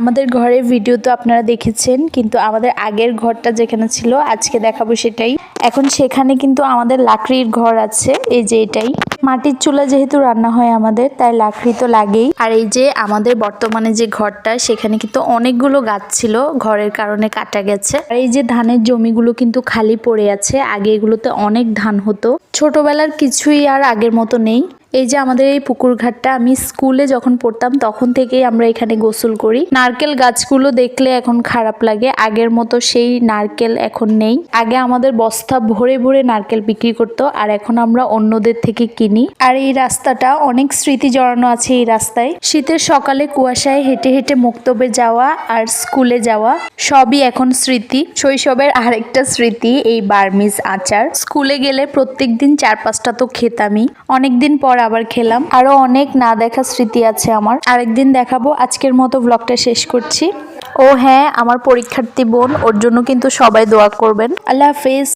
আমাদের ঘরের ভিডিও তো আপনারা দেখেছেন, কিন্তু আমাদের আগের ঘরটা যেখানে ছিল আজকে দেখাবো সেটাই। এখন সেখানে কিন্তু আমাদের লাকড়ির ঘর আছে, এই যে এটাই। মাটির চুলা যেহেতু রান্না হয় আমাদের, তাই লাকড়ি তো লাগেই। আর এই যে আমাদের বর্তমানে যে ঘরটা, সেখানে কিন্তু অনেকগুলো গাছ ছিল, ঘরের কারণে কাটা গেছে। আর এই যে ধানের জমিগুলো কিন্তু খালি পড়ে আছে, আগে এগুলোতে অনেক ধান হতো। ছোটবেলার কিছুই আর আগের মতো নেই। এই যে আমাদের এই পুকুর ঘাটটা, আমি স্কুলে যখন পড়তাম তখন থেকেই আমরা এখানে গোসল করি। নারকেল গাছগুলো দেখলে এখন খারাপ লাগে, আগের মতো সেই নারকেল এখন নেই। আগে আমাদের বস্তা ভরে ভরে নারকেল বিক্রি করতো, আর এখন আমরা অন্যদের থেকে কিনি। আর এই রাস্তাটা অনেক স্মৃতি জড়ানো আছে এই রাস্তায়। শীতের সকালে কুয়াশায় হেঁটে হেঁটে মক্তবে যাওয়া আর স্কুলে যাওয়া সবই এখন স্মৃতি। শৈশবের আরেকটা স্মৃতি এই বার্মিজ আচার। স্কুলে গেলে প্রত্যেকদিন 4-5টা তো খেতামই। অনেকদিন পর আবার খেলাম। আরো অনেক না দেখা স্মৃতি আছে আমার, আরেকদিন দেখাবো। আজকের মতো ব্লগটা শেষ করছি। ও হ্যাঁ, আমার পরীক্ষার্থী বোন, ওর জন্য কিন্তু সবাই দোয়া করবেন। আল্লাহ হাফেজ।